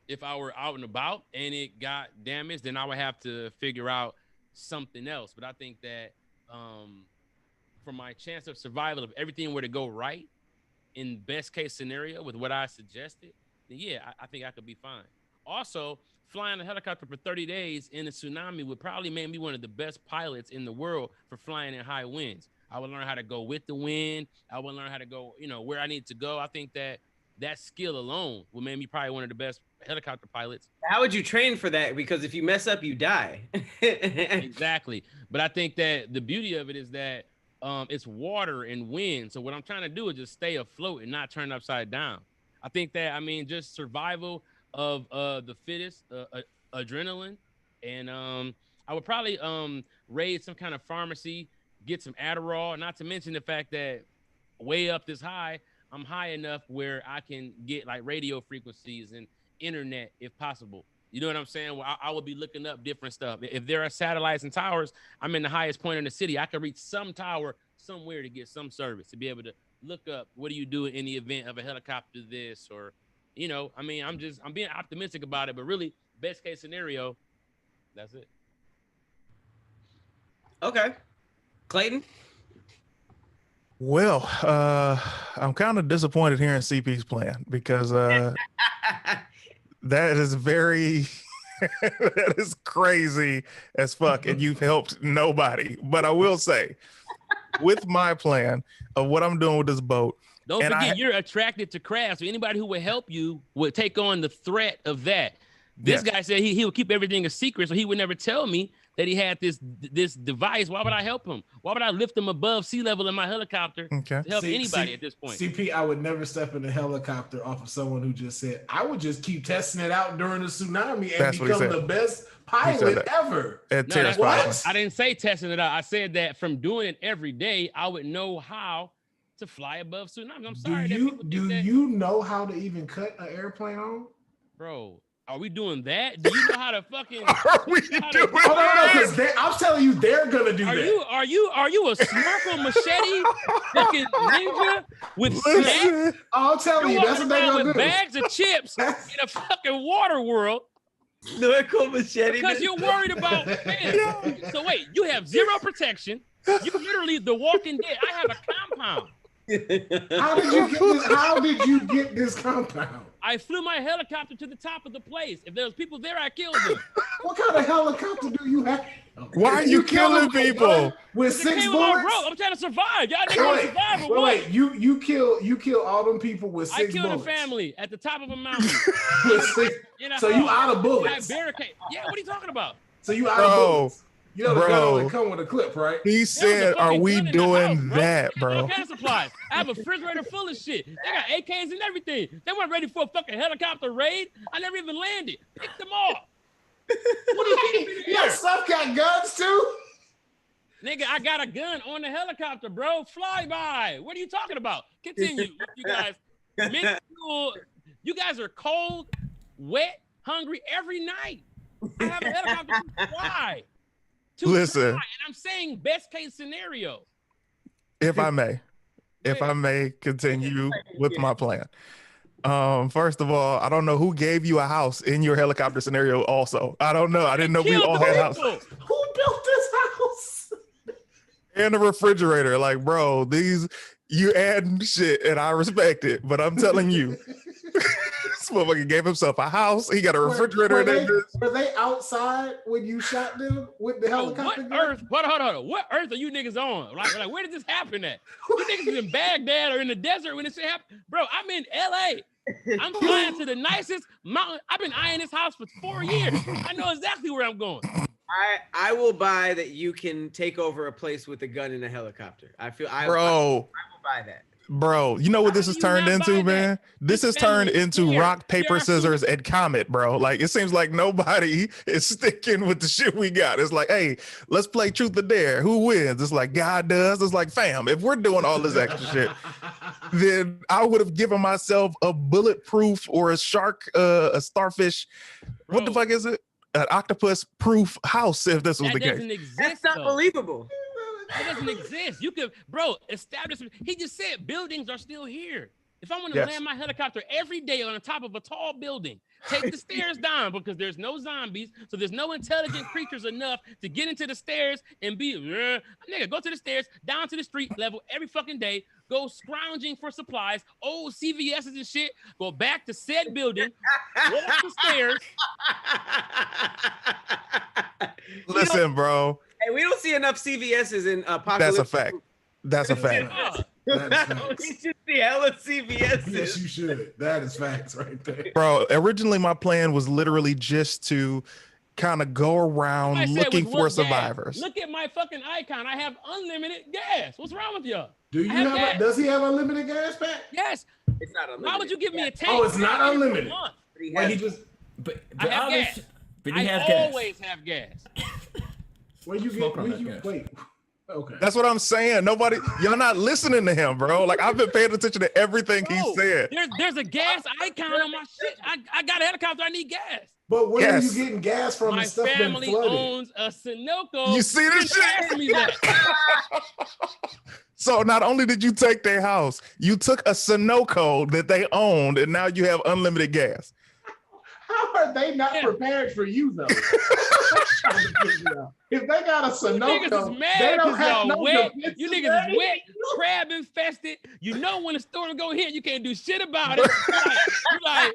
If I were out and about and it got damaged, then I would have to figure out something else. But I think that for my chance of survival, if everything were to go right in best case scenario with what I suggested, then yeah, I think I could be fine. Also, flying a helicopter for 30 days in a tsunami would probably make me one of the best pilots in the world for flying in high winds. I would learn how to go with the wind. I would learn how to go, where I need to go. I think that skill alone will make me probably one of the best helicopter pilots. How would you train for that? Because if you mess up, you die. Exactly. But I think that the beauty of it is that it's water and wind. So what I'm trying to do is just stay afloat and not turn upside down. I think that, just survival of the fittest, adrenaline. And I would probably raid some kind of pharmacy, get some Adderall, not to mention the fact that way up this high, I'm high enough where I can get like radio frequencies and internet if possible. You know what I'm saying? Well, I would be looking up different stuff. If there are satellites and towers, I'm in the highest point in the city. I could reach some tower somewhere to get some service, to be able to look up what do you do in the event of a helicopter this, or, I'm being optimistic about it, but really best case scenario, that's it. Okay. Clayton? Well, I'm kind of disappointed here in CP's plan because that is very, that is crazy as fuck. And you've helped nobody. But I will say, with my plan of what I'm doing with this boat. Don't forget, you're attracted to crabs. So anybody who would help you would take on the threat of that. This guy said he would keep everything a secret, so he would never tell me that he had this device. Why would I help him? Why would I lift him above sea level in my helicopter to help anybody at this point? CP, I would never step in a helicopter off of someone who just said, I would just keep testing it out during the tsunami and become the best pilot ever. I didn't say testing it out. I said that from doing it every day, I would know how to fly above tsunamis. I'm sorry. Do you know how to even cut an airplane on? Bro. Are we doing that? Do you know how to fucking? Are we doing that? I'm telling you, they're gonna do that. Are you a snorkel machete fucking ninja with snacks? I'm telling you, that's what they're gonna do. With bags of chips in a fucking water world. Snorkel machete. Because you're worried about. Man. So wait, you have zero protection. You literally The Walking Dead. I have a compound. How did you get this compound? I flew my helicopter to the top of the place. If there was people there, I killed them. What kind of helicopter do you have? Why are you killing people? With 6 bullets? I'm trying to survive. Y'all niggas survive. Wait, you kill all them people with 6 bullets. I killed a family at the top of a mountain. So you out of bullets. Barricade. Yeah, what are you talking about? So you out of bullets. You know the gun only come with a clip, right? He said, "Are we doing that, bro?" All kinds of supplies. I have a refrigerator full of shit. They got AKs and everything. They weren't ready for a fucking helicopter raid. I never even landed. Pick them off. What do you think? Your stuff got guns too? Nigga, I got a gun on the helicopter, bro. Fly by. What are you talking about? Continue, you guys. You guys are cold, wet, hungry every night. I have a helicopter to fly. Listen, and I'm saying best case scenario. if I may continue with my plan. First of all, I don't know who gave you a house in your helicopter scenario. Also, I don't know. I didn't know we all had houses. Who built this house? And a refrigerator. Like, bro, you add shit, and I respect it. But I'm telling you, this motherfucker gave himself a house. He got a refrigerator in that. Were they outside when you shot them with the helicopter? What earth? Hold on. What earth are you niggas on? Like where did this happen at? You niggas is in Baghdad or in the desert when this shit happened? Bro, I'm in LA. I'm flying to the nicest mountain. I've been eyeing this house for 4 years. I know exactly where I'm going. I will buy that you can take over a place with a gun in a helicopter. I will buy that. Bro, you know what this has turned into, man? This has turned into rock, paper, scissors, and comet, bro. Like, it seems like nobody is sticking with the shit we got. It's like, hey, let's play truth or dare. Who wins? It's like, God does. It's like, fam, if we're doing all this extra shit, then I would have given myself a bulletproof or a shark, a starfish. Bro. What the fuck is it? An octopus-proof house, if this was the case. That's not believable. It doesn't exist. You could, bro, establish. He just said buildings are still here. If I want to land my helicopter every day on the top of a tall building, take the stairs down because there's no zombies, so there's no intelligent creatures enough to get into the stairs and be, nigga, go to the stairs, down to the street level every fucking day, go scrounging for supplies, old CVS's and shit, go back to said building, walk the stairs. Listen, bro. Hey, we don't see enough CVS's in Apocalypse. That's a fact. That's a fact. We should see hella CVS's. Yes, you should. That is facts right there. Bro, originally my plan was literally just to kind of go around looking for survivors. Look at my fucking icon. I have unlimited gas. What's wrong with y'all? Does he have unlimited gas pack? Yes. It's not unlimited. Why would you give me a tank? Oh, it's not unlimited. I have gas. I always have gas. Wait. Okay. That's what I'm saying. Y'all not listening to him, bro. Like, I've been paying attention to everything he said. There's a gas icon on my shit. I got a helicopter. I need gas. But where are you getting gas from? My family owns a Sunoco. You see this shit? So not only did you take their house, you took a Sunoco that they owned, and now you have unlimited gas. How are they not prepared for you, though? If they got a Sunoco, they don't have no wet. You niggas is wet, crab infested. You know when a storm go hit, you can't do shit about it. You like,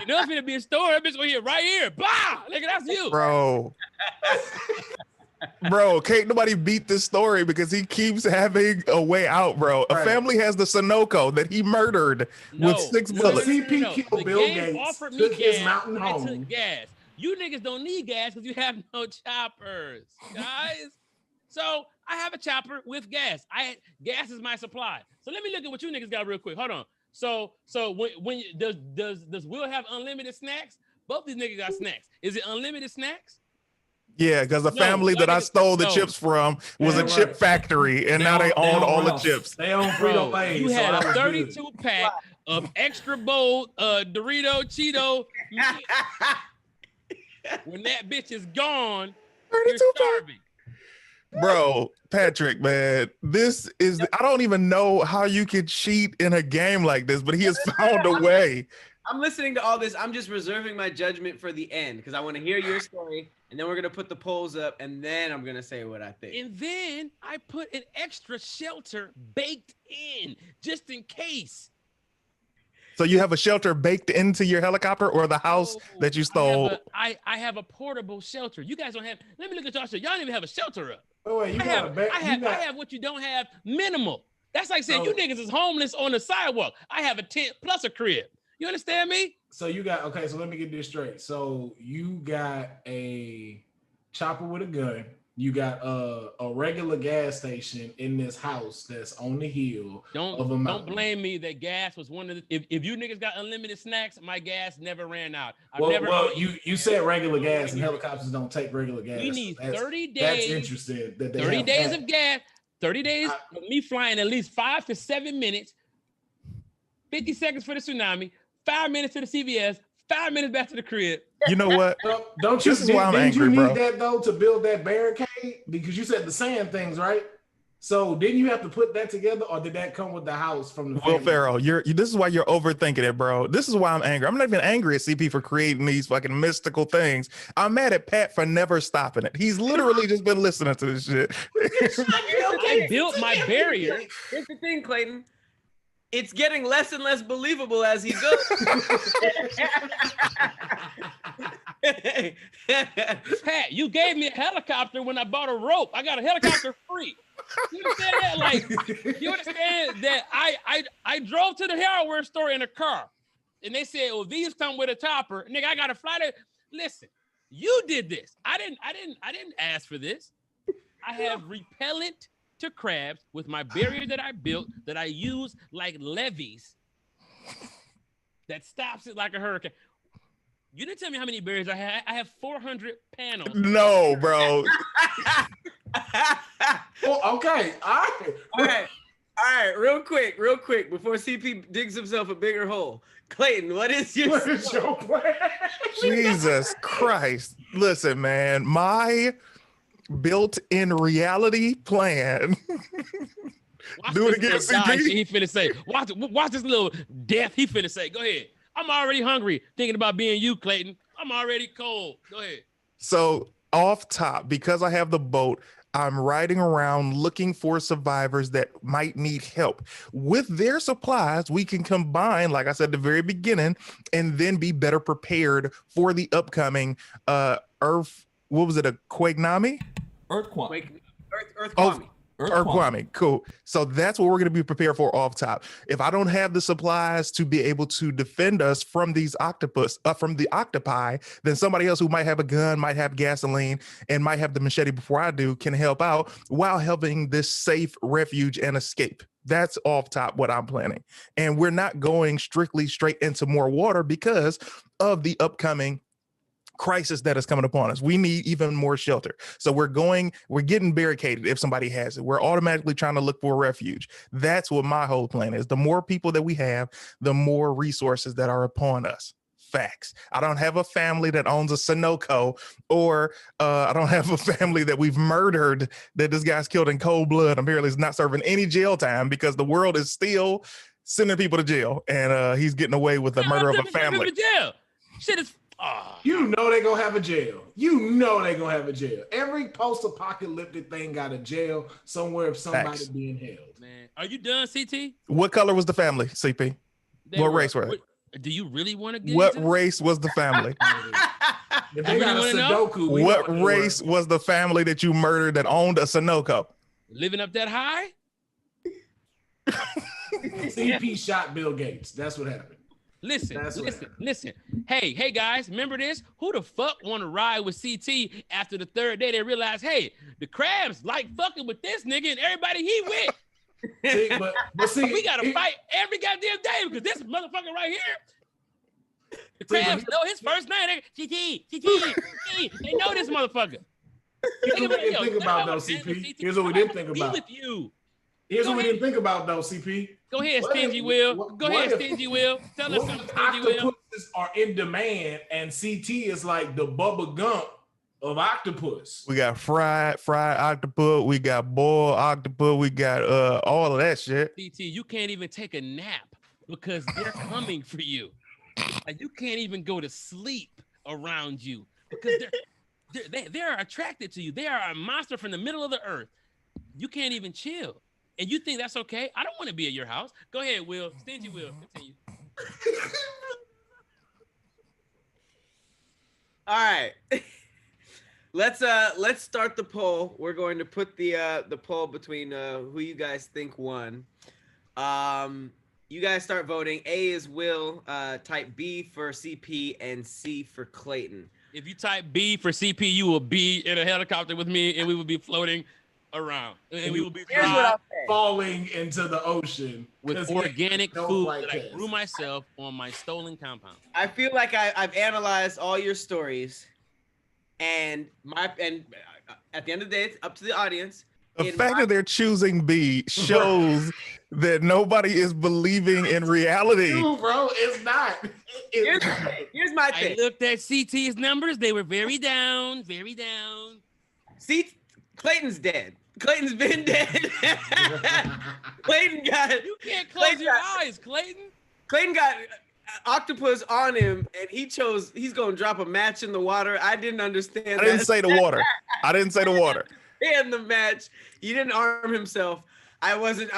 you know it's gonna be a storm. That bitch gonna hit right here. Bah! Nigga, that's you. Bro, can't nobody beat this story because he keeps having a way out, bro. A family has the Sunoco that he murdered with 6 bullets. CP killed Bill Gates, took his mountain home. I took gas. You niggas don't need gas because you have no choppers, guys. So I have a chopper with gas. Gas is my supply. So let me look at what you niggas got real quick. Hold on. So when does Will have unlimited snacks? Both these niggas got snacks. Is it unlimited snacks? Yeah, because the family that I stole the chips from was a chip factory, and now they own all the chips. They own Frito-Lay. You had a 32-pack of extra bold Dorito Cheeto. When that bitch is gone, you're starving. Bro, Patrick, man, I don't even know how you could cheat in a game like this, but he has found a way. I'm listening to all this. I'm just reserving my judgment for the end because I want to hear your story, and then we're going to put the polls up, and then I'm going to say what I think. And then I put an extra shelter baked in just in case. So you have a shelter baked into your helicopter or the house that you stole? I have a portable shelter. You guys don't have. Let me look at y'all. Y'all don't even have a shelter up. Oh, wait, I have what you don't have, minimal. That's like saying you niggas is homeless on the sidewalk. I have a tent plus a crib. You understand me? So you got, okay, so let me get this straight. So you got a chopper with a gun. You got a regular gas station in this house that's on the hill of a mountain. Don't blame me that gas was one of the, if you niggas got unlimited snacks, my gas never ran out. You said regular gas and helicopters don't take regular gas. We need 30 days. That's interesting. That 30 days of gas, 30 days of me flying at least 5 to 7 minutes, 50 seconds for the tsunami, 5 minutes to the CVS, 5 minutes back to the crib. You know what? Didn't you need that though to build that barricade? Because you said the sand things, right? So didn't you have to put that together, or did that come with the house from the Will family? Pharaoh, this is why you're overthinking it, bro. This is why I'm angry. I'm not even angry at CP for creating these fucking mystical things. I'm mad at Pat for never stopping it. He's literally just been listening to this shit. I built my barrier. Here's the thing, Clayton. It's getting less and less believable as he goes. Pat, you gave me a helicopter when I bought a rope. I got a helicopter free. You understand that? Like, you understand that I drove to the hardware store in a car, and they said, "Oh, these come with a topper." Nigga, I got to fly to. Listen, you did this. I didn't ask for this. I have repellent to crabs with my barrier that I built that I use like levees that stops it like a hurricane. You didn't tell me how many barriers I have. I have 400 panels. No, bro. Oh, okay. All right. Real quick, before CP digs himself a bigger hole. Clayton, what is your plan? Jesus Christ. Listen, man, my built-in reality plan. Do it again, CP. He finna say, watch this little death he finna say. Go ahead. I'm already hungry thinking about being you, Clayton. I'm already cold. Go ahead. So off top, because I have the boat, I'm riding around looking for survivors that might need help. With their supplies, we can combine, like I said at the very beginning, and then be better prepared for the upcoming Earthqami? Earthqami. Earthqami, cool. So that's what we're going to be prepared for off top. If I don't have the supplies to be able to defend us from these from the octopi, then somebody else who might have a gun, might have gasoline, and might have the machete before I do can help out while helping this safe refuge and escape. That's off top what I'm planning. And we're not going strictly straight into more water because of the upcoming crisis that is coming upon us. We need even more shelter. So we're getting barricaded if somebody has it. We're automatically trying to look for a refuge. That's what my whole plan is. The more people that we have, the more resources that are upon us. Facts. I don't have a family that owns a Sunoco, or I don't have a family that we've murdered, that this guy's killed in cold blood. Apparently he's not serving any jail time because the world is still sending people to jail, and he's getting away with the murder of a family. Shit is You know they're gonna have a jail. Every post-apocalyptic thing got a jail somewhere of somebody being held. Man, are you done, CT? What color was the family, CP? What race were they? Do you really want to get What race was the family? If they got a Sudoku, what race was the family that you murdered that owned a Sunoco? Living up that high? CP shot Bill Gates. That's what happened. Listen. Hey, guys, remember this? Who the fuck want to ride with CT after the third day? They realize, hey, the crabs like fucking with this nigga and everybody he with. See, we gotta fight every goddamn day because this motherfucker right here. The crabs know his first name. CT. They know this motherfucker. Here's what we didn't think about though, CP. Here's what we didn't think about. Here's what we didn't think about though, CP. Go ahead, Stingy Will. Go ahead, Stingy Will. Tell us something, Stingy Will. Octopuses are in demand, and CT is like the Bubba Gump of octopus. We got fried octopus. We got boiled octopus. We got all of that shit. CT, you can't even take a nap because they're coming for you. Like, you can't even go to sleep around you because they're attracted to you. They are a monster from the middle of the earth. You can't even chill. And you think that's okay? I don't want to be at your house. Go ahead, Will. Stingy Will. Continue. All right. Let's start the poll. We're going to put the poll between who you guys think won. You guys start voting. A is Will, type B for CP, and C for Clayton. If you type B for CP, you will be in a helicopter with me, and we will be floating around, and we will be falling into the ocean with organic food that I grew myself on my stolen compound. I feel like I've analyzed all your stories, and at the end of the day, it's up to the audience. The fact that they're choosing B shows that nobody is believing in reality. True, bro, it's not. Here's my thing. I looked at CT's numbers; they were very down, very down. See, Clayton's dead. Clayton's been dead. Clayton got. You can't close your eyes, Clayton. Clayton got octopus on him, and he's gonna drop a match in the water. I didn't understand. I didn't say the water. I didn't say the water. In the match, he didn't arm himself. I wasn't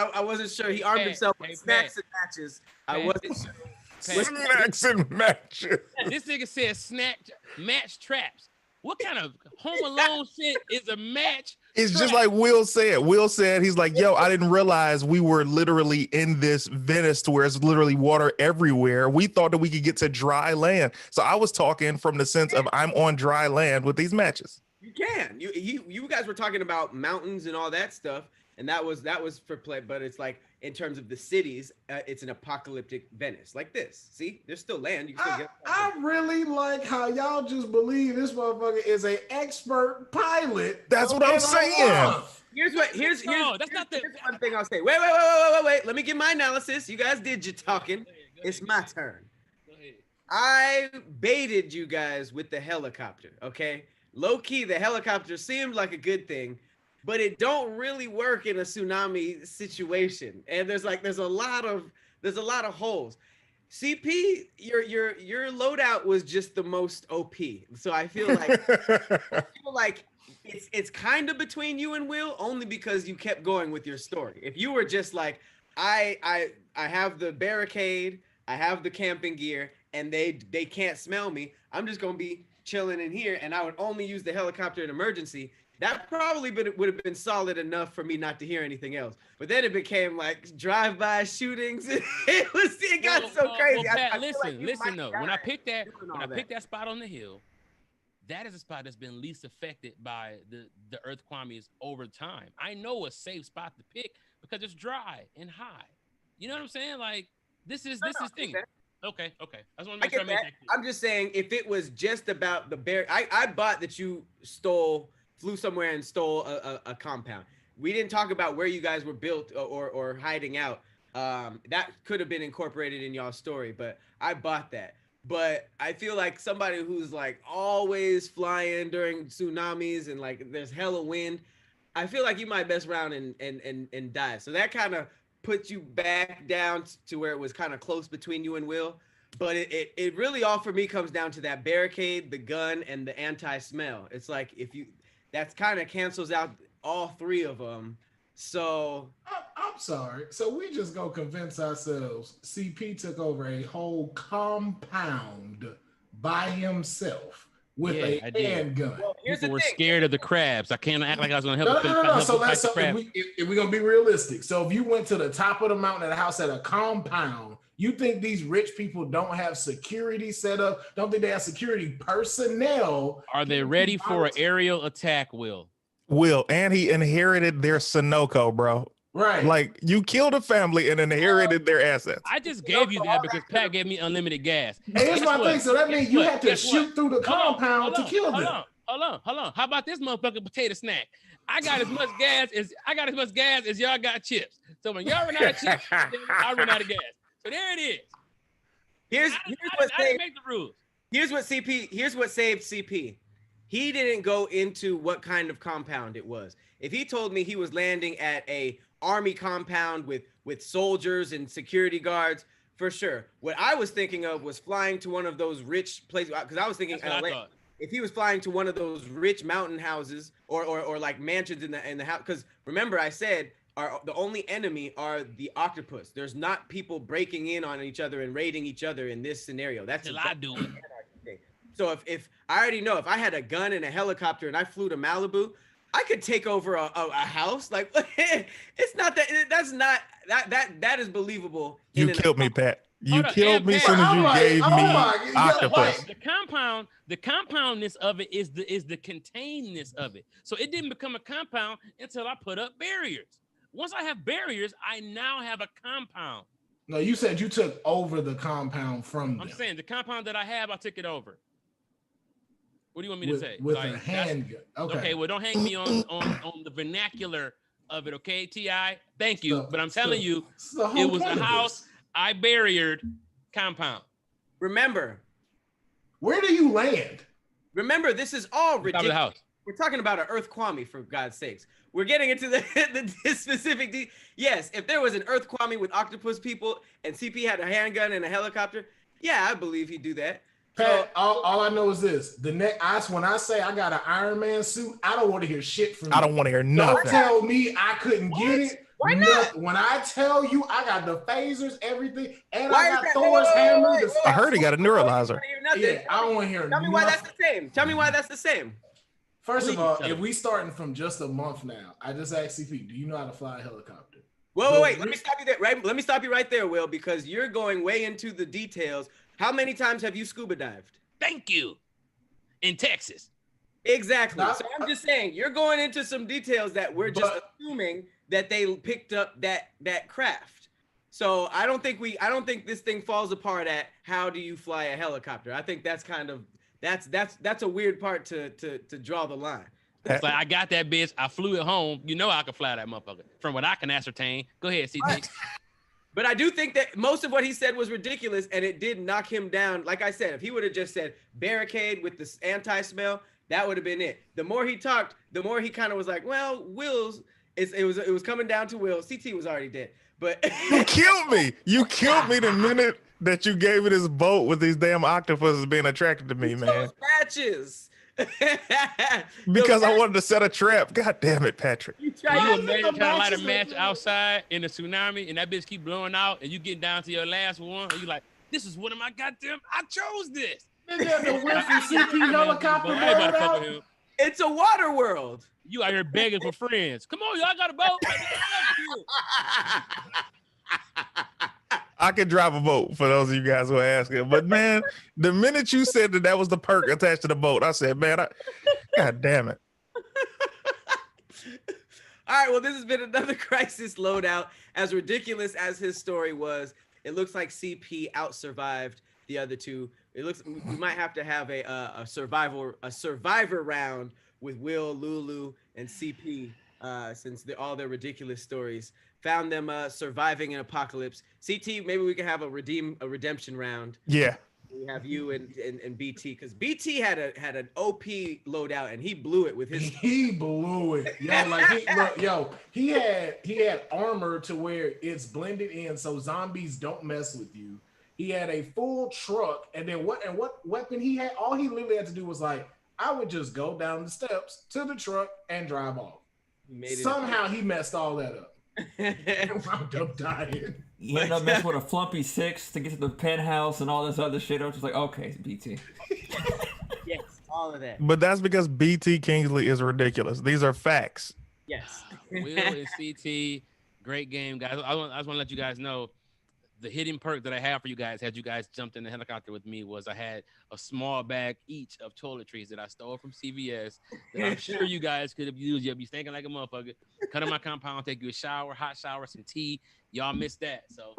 sure. He armed himself with snacks and matches. I wasn't sure. Snacks and matches. This nigga said match traps. What kind of Home Alone shit is a match? It's trap? just like Will said. Will said, he's like, yo, I didn't realize we were literally in this Venice to where it's literally water everywhere. We thought that we could get to dry land. So I was talking from the sense of I'm on dry land with these matches. You can. You guys were talking about mountains and all that stuff, and that was for play. But it's like in terms of the cities, it's an apocalyptic Venice like this. See, there's still land. You can still get. I really like how y'all just believe this motherfucker is an expert pilot. That's what I'm saying. Here's that's one thing I'll say. Wait. Let me get my analysis. You guys did your talking. It's my turn. Go ahead. I baited you guys with the helicopter. Okay, low key, the helicopter seemed like a good thing, but it don't really work in a tsunami situation. And there's a lot of holes. CP, your loadout was just the most OP. So I feel like it's kind of between you and Will, only because you kept going with your story. If you were just like, I have the barricade, I have the camping gear, and they can't smell me, I'm just gonna be chilling in here, and I would only use the helicopter in emergency. That probably would have been solid enough for me not to hear anything else. But then it became like drive-by shootings. It got so crazy. Well, Pat, listen though. When I picked that spot on the hill, that is a spot that's been least affected by the Earthqamis over time. I know a safe spot to pick because it's dry and high. You know what I'm saying? Like this is thing. Okay. I just want to make sure I make that clear. I'm just saying, if it was just about the bear, I bought that you flew somewhere and stole a compound. We didn't talk about where you guys were built or hiding out. That could have been incorporated in y'all's story, but I bought that. But I feel like somebody who's like always flying during tsunamis and like there's hella wind, I feel like you might mess around and die. So that kind of puts you back down to where it was kind of close between you and Will. But it really all for me comes down to that barricade, the gun, and the anti-smell. It's like that kind of cancels out all three of them. So I'm sorry. So we just go convince ourselves CP took over a whole compound by himself with a handgun. Well, people were scared of the crabs. I can't act like I was going to help. No. So if we're going to be realistic. So if you went to the top of the mountain at a house at a compound, you think these rich people don't have security set up? Don't think they have security personnel? Are they ready for an aerial attack, Will? And he inherited their Sunoco, bro. Right. Like you killed a family and inherited their assets. I just gave you that because Pat gave me unlimited gas. Hey, here's my thing. So that means you have to shoot through the compound to kill them. Hold on. How about this motherfucking potato snack? I got as much gas as y'all got chips. So when y'all run out of chips, I run out of gas. So there it is. I didn't make the rules. Here's what saved CP. He didn't go into what kind of compound it was. If he told me he was landing at a army compound with soldiers and security guards, for sure. What I was thinking of was flying to one of those rich places, because I was thinking if he was flying to one of those rich mountain houses or like mansions in the house, because remember I said the only enemy are the octopus. There's not people breaking in on each other and raiding each other in this scenario. That's what I do. So if I already know, if I had a gun and a helicopter and I flew to Malibu, I could take over a house. Like it's not that is believable. You killed me, Pat. You killed me as soon as you gave me octopus. The compoundness of it is the containedness of it. So it didn't become a compound until I put up barriers. Once I have barriers, I now have a compound. No, you said you took over the compound from them. I'm saying the compound that I have, I took it over. What do you want me to say? With a handgun. Okay, well, don't hang me on the vernacular of it, okay, T.I.? Thank you. But I'm telling you, it was a house I barriered compound. Remember. Where do you land? Remember, this is all ridiculous. We're talking about an Earthqami, for God's sakes. We're getting into the specific. Yes, if there was an Earthqami with octopus people and CP had a handgun and a helicopter, yeah, I believe he'd do that. Pat, all I know is this: when I say I got an Iron Man suit, I don't want to hear shit from you. I don't want to hear nothing. Don't tell me I couldn't get it. Why not? When I tell you I got the phasers, everything, and I got Thor's hammer. I heard he got a neuralizer. Yeah, I don't want to hear. Tell me why that's the same. Tell me why that's the same. First of all, if we starting from just a month now, I just asked CP, do you know how to fly a helicopter? Wait. Let me stop you there. Right? Let me stop you right there, Will, because you're going way into the details. How many times have you scuba dived? Thank you. In Texas. Exactly. So I'm just saying, you're going into some details that we're just assuming that they picked up that craft. So I don't think this thing falls apart at how do you fly a helicopter. I think that's kind of that's a weird part to draw the line. It's like, I got that bitch. I flew it home. You know I can fly that motherfucker. From what I can ascertain. Go ahead, CT. But I do think that most of what he said was ridiculous, and it did knock him down. Like I said, if he would have just said barricade with this anti-smell, that would have been it. The more he talked, the more he kind of was like, well, it was coming down to Will. CT was already dead. But you killed me. You killed me the minute that you gave me this boat with these damn octopuses being attracted to me, man. Those matches. Because I wanted to set a trap. God damn it, Patrick. You imagine trying to light a match outside in a tsunami and that bitch keep blowing out and you get down to your last one and you like, this is one of my goddamn, I chose this. The Wilson CP helicopter. It's a water world. You out here begging for friends. Come on, y'all got a boat. I can drive a boat for those of you guys who are asking. But man, the minute you said that was the perk attached to the boat, I said, man, God damn it. All right, well, this has been another Crisis Loadout. As ridiculous as his story was, it looks like CP out-survived the other two. It looks we might have to have a survivor round with Will, Lulu, and CP since all their ridiculous stories found them surviving an apocalypse. CT, maybe we can have a redemption round. Yeah. We have you and BT, because BT had an OP loadout and he blew it with his. He blew it, he had armor to where it's blended in, so zombies don't mess with you. He had a full truck, and then what weapon he had? All he literally had to do was like, I would just go down the steps to the truck and drive off. Somehow he messed all that up. And wound up dying. You end up messing with a Flumpy 6 to get to the penthouse and all this other shit. I was just like, okay, BT. Yes, all of that. But that's because BT Kingsley is ridiculous. These are facts. Yes. Will and CT, great game, guys. I just want to let you guys know the hidden perk that I have for you guys, had you guys jumped in the helicopter with me, was I had a small bag each of toiletries that I stole from CVS that I'm sure you guys could have used. You'll be stinking like a motherfucker. Come to my compound, take you a shower, hot shower, some tea. Y'all missed that. So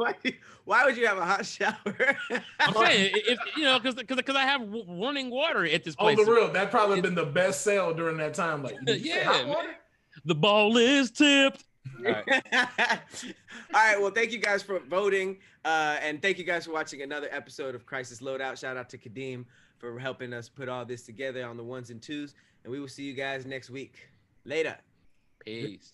why would you have a hot shower? I'm saying, because I have running water at this place. On the real, that probably been the best sale during that time. Like, yeah, man. The ball is tipped. All right. Well, thank you guys for voting, and thank you guys for watching another episode of Crisis Loadout. Shout out to Kadeem for helping us put all this together on the ones and twos, and we will see you guys next week. Later. Peace.